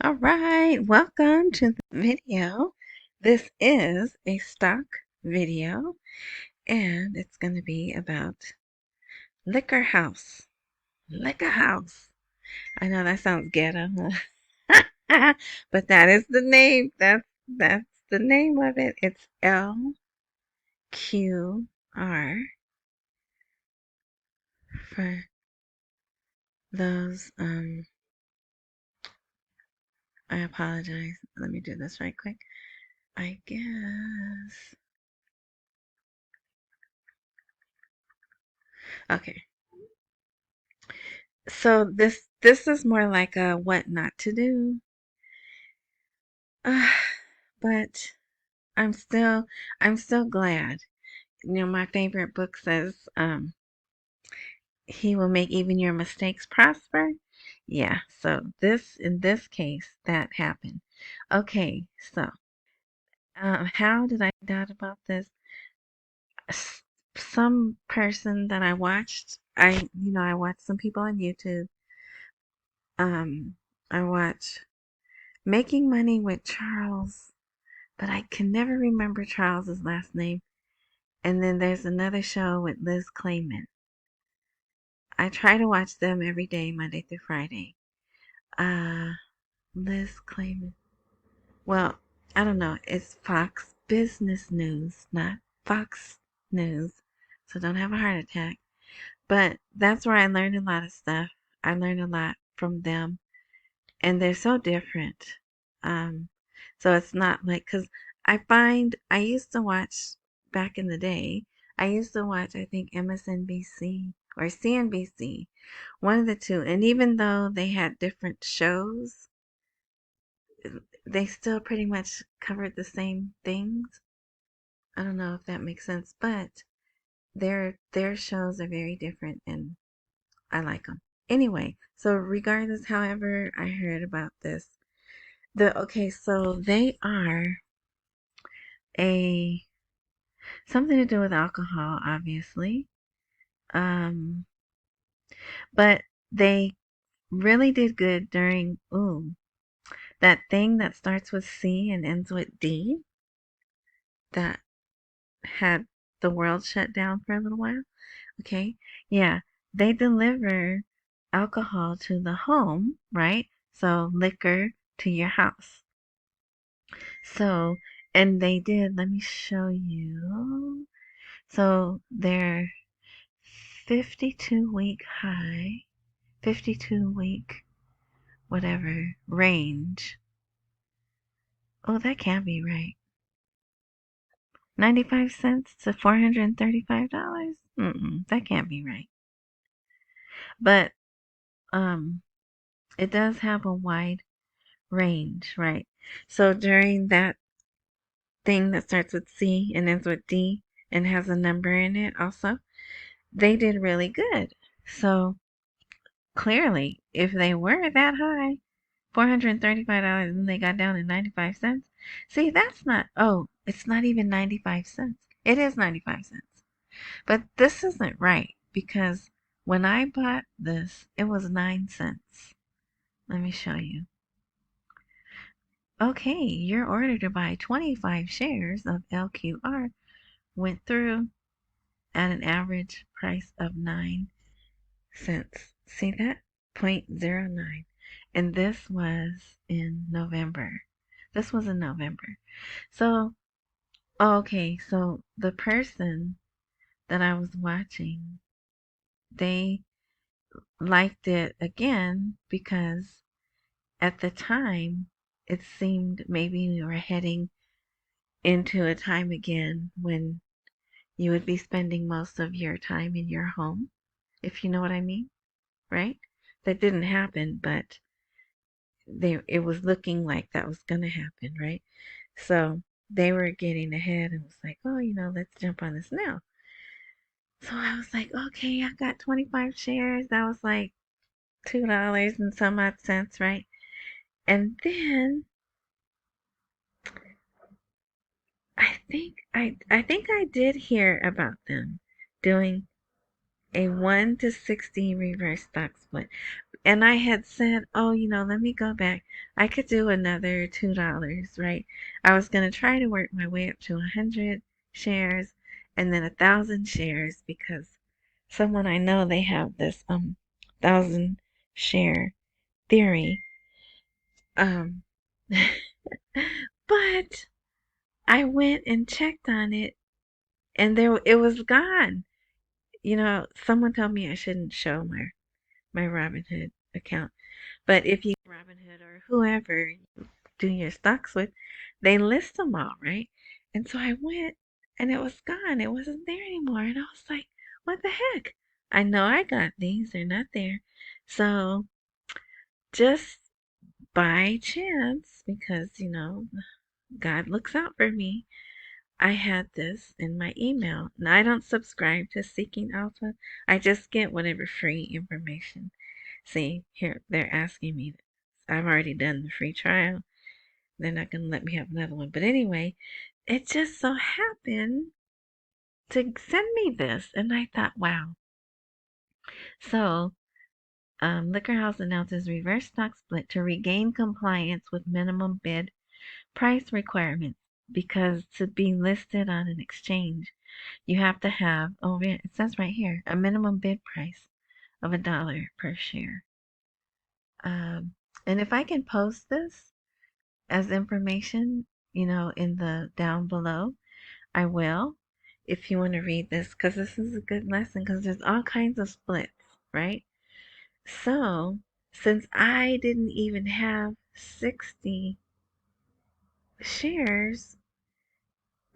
All right, welcome to the video. This is a stock video, and it's going to be about Liquor House. Liquor House. I know that sounds ghetto, huh? But that is the name. That's the name of it. It's LQR for those. I apologize. Let me do this right quick. I guess. Okay. So this is more like a what not to do. Uh, but I'm still I'm still glad. You know, my favorite book says he will make even your mistakes prosper. Yeah, so this in this case that happened. Okay, so how did I find out about this? S- Some person that I watched, I watched some people on YouTube. I watch Making Money with Charles, but I can never remember Charles's last name. And then there's another show with Liz Clayman. I try to watch them every day, Monday through Friday. Uh, Liz Clayman. Well, I don't know. It's Fox Business News, not Fox News. So don't have a heart attack. But that's where I learned a lot of stuff. I learned a lot from them. And they're so different. Um, so it's not like, because I find I used to watch back in the day, I used to watch, I think, MSNBC or CNBC, one of the two. And even though they had different shows, they still pretty much covered the same things. I don't know if that makes sense, but their shows are very different and I like them. Anyway, so regardless, however, I heard about this. Okay, so they are a something to do with alcohol, obviously. Um, but they really did good during that thing that starts with C and ends with D that had the world shut down for a little while. Okay, yeah, they deliver alcohol to the home, right? So liquor to your house. So, and they did. Let me show you. So their 52-week high, 52-week whatever range. Oh, that can't be right. 95 cents to $435? That can't be right. But um it does have a wide range, right? So during that thing that starts with C and ends with D and has a number in it also, they did really good. So clearly, if they were that high, $435 and they got down to 95 cents. See, that's not, it's not even 95 cents. It is 95 cents. But this isn't right because when I bought this, it was 9 cents. Let me show you. Okay, your order to buy 25 shares of LQR went through at an average price of 9 cents. See that? 0.09. And this was in November. This was in November. So, okay, so the person that I was watching, they liked it again because at the time it seemed maybe we were heading into a time again when you would be spending most of your time in your home, if you know what I mean, right? That didn't happen, but it was looking like that was going to happen, right? So they were getting ahead and was like, oh, let's jump on this now. So I was like, okay, I got 25 shares. That was like $2 and some odd cents, right? And then I think I did hear about them doing a 1 to 60 reverse stock split. And I had said, oh, let me go back. I could do another $2, right? I was going to try to work my way up to 100 shares and then 1,000 shares because someone I know, they have this 1,000 share theory. Um, but I went and checked on it and it was gone. Someone told me I shouldn't show my Robinhood account. But if you Robinhood or whoever you do your stocks with, they list them all, right? And so I went and it was gone. It wasn't there anymore. And I was like, what the heck? I know I got these. They're not there. So just by chance, because, God looks out for me, I had this in my email. Now, I don't subscribe to Seeking Alpha. I just get whatever free information. See, here, they're asking me. I've already done the free trial. They're not going to let me have another one. But anyway, it just so happened to send me this. And I thought, wow. So, LQR House announces reverse stock split to regain compliance with minimum bid price requirements. Because to be listed on an exchange, you have to have, oh, yeah, it says right here, a minimum bid price of $1 per share. Um, and if I can post this as information, in the down below, I will. If you want to read this, because this is a good lesson, because there's all kinds of splits, right? So, since I didn't even have 60 shares,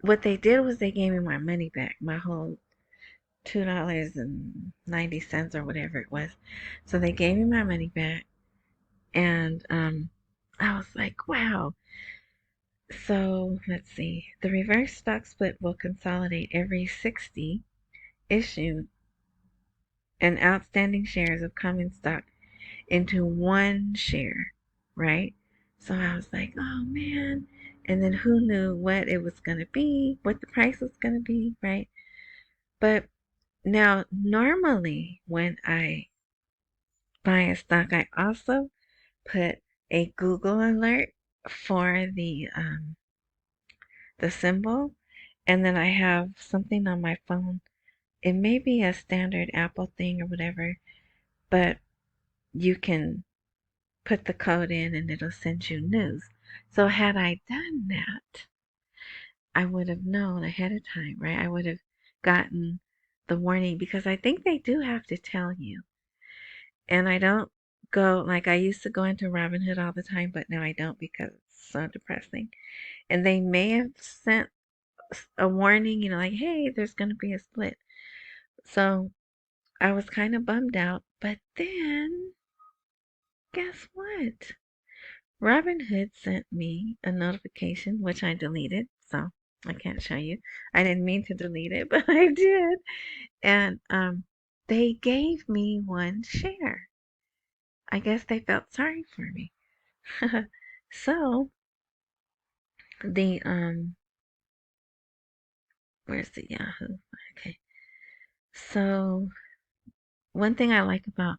what they did was they gave me my money back, my whole $2.90 or whatever it was. So they gave me my money back, and I was like, wow. So let's see. The reverse stock split will consolidate every 60 issued and outstanding shares of common stock into one share, right? So I was like, oh man. And then who knew what it was going to be, what the price was going to be, right? But now, normally when I buy a stock, I also put a Google alert for the symbol, and then I have something on my phone. It may be a standard Apple thing or whatever, but you can put the code in and it'll send you news. So had I done that, I would have known ahead of time, right? I would have gotten the warning because I think they do have to tell you. And I don't go, like I used to go into Robinhood all the time, but now I don't because it's so depressing. And they may have sent a warning, like, hey, there's going to be a split. So I was kind of bummed out. But then, guess what? Robinhood sent me a notification, which I deleted. So I can't show you. I didn't mean to delete it, but I did. And they gave me one share. I guess they felt sorry for me. So the where's the Yahoo? Okay. So one thing I like about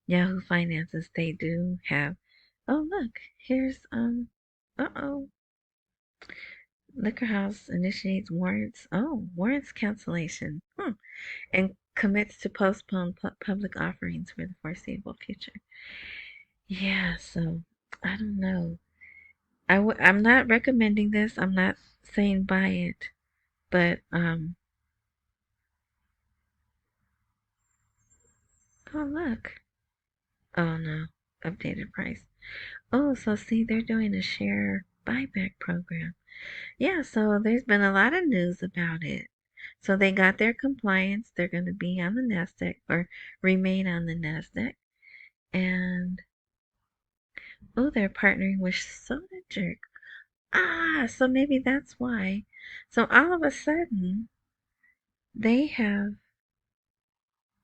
Yahoo Finance is they do have, oh look, here's uh-oh. LQR House initiates warrants. Oh, warrants cancellation. And commits to postpone public offerings for the foreseeable future. Yeah, so I don't know. I'm not recommending this. I'm not saying buy it, but oh look. Oh no, updated price. Oh, so see, they're doing a share buyback program. Yeah, so there's been a lot of news about it. So they got their compliance. They're going to be on the Nasdaq or remain on the Nasdaq. And oh, they're partnering with Soda Jerk. Ah, so maybe that's why. So all of a sudden, they have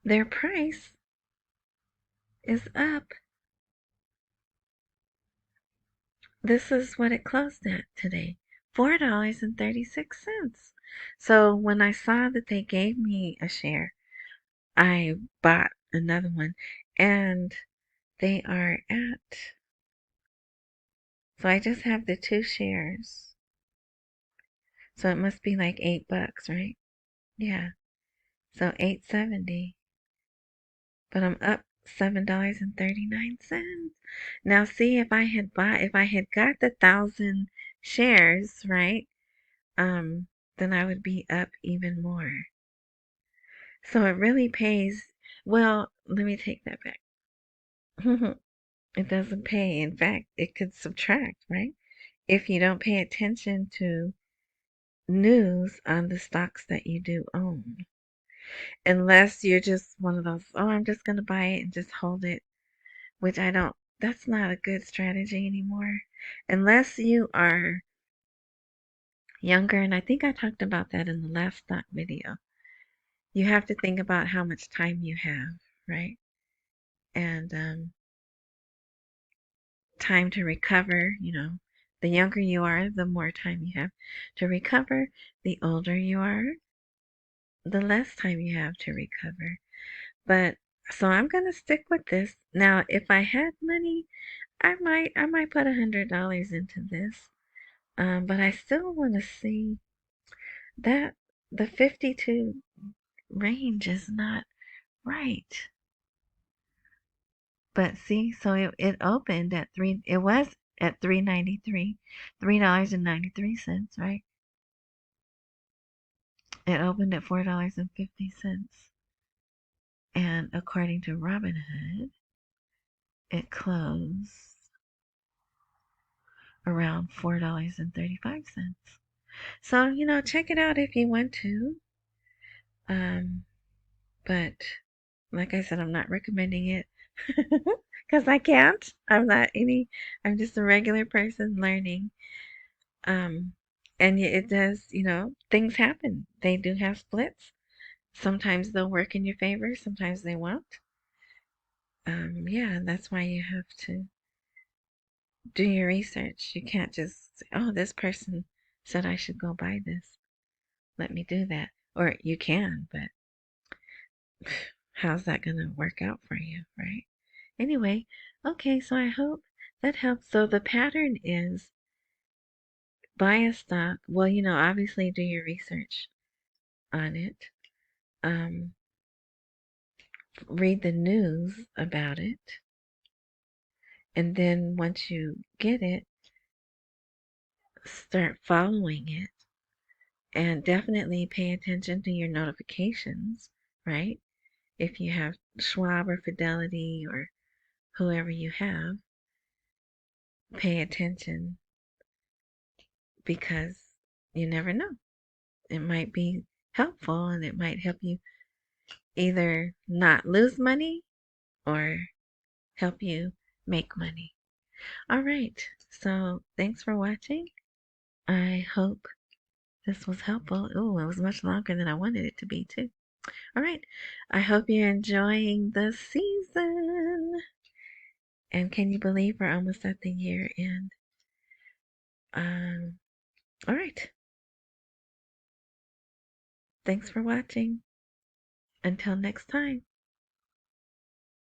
their price is up. This is what it closed at today. $4.36. So when I saw that they gave me a share, I bought another one. And They are at, so I just have the 2 shares. So it must be like $8, right? Yeah. So 8.70. But I'm up $7.39. Now see, if I had got the 1,000 shares, right? Then I would be up even more. So it really pays. Well, let me take that back. It doesn't pay. In fact, it could subtract, right? If you don't pay attention to news on the stocks that you do own. Unless you're just one of those, oh, I'm just going to buy it and just hold it, which I don't, that's not a good strategy anymore. Unless you are younger, and I think I talked about that in the last stock video. You have to think about how much time you have, right? And time to recover, the younger you are, the more time you have to recover. The older you are, the less time you have to recover. But so I'm gonna stick with this. Now, if I had money, I might put $100 into this. But I still want to see that the 52 range is not right. But see, so it opened at it was at 3.93, $3.93, right? It opened at $4.50. And according to Robinhood, it closed around $4.35. So, check it out if you want to. But like I said, I'm not recommending it because I can't. I'm just a regular person learning. Um, and it does, things happen. They do have splits. Sometimes they'll work in your favor, sometimes they won't. Yeah, that's why you have to do your research. You can't just say, oh, this person said I should go buy this. Let me do that. Or you can, but how's that going to work out for you, right? Anyway, okay, so I hope that helps. So the pattern is buy a stock. Well, obviously do your research on it. Read the news about it. And then once you get it, start following it. And definitely pay attention to your notifications, right? If you have Schwab or Fidelity or whoever you have, pay attention because you never know. It might be helpful and it might help you either not lose money or help you make money. All right. So thanks for watching. I hope this was helpful. Oh, it was much longer than I wanted it to be too. All right. I hope you're enjoying the season. And can you believe we're almost at the year end? All right. Thanks for watching. Until next time.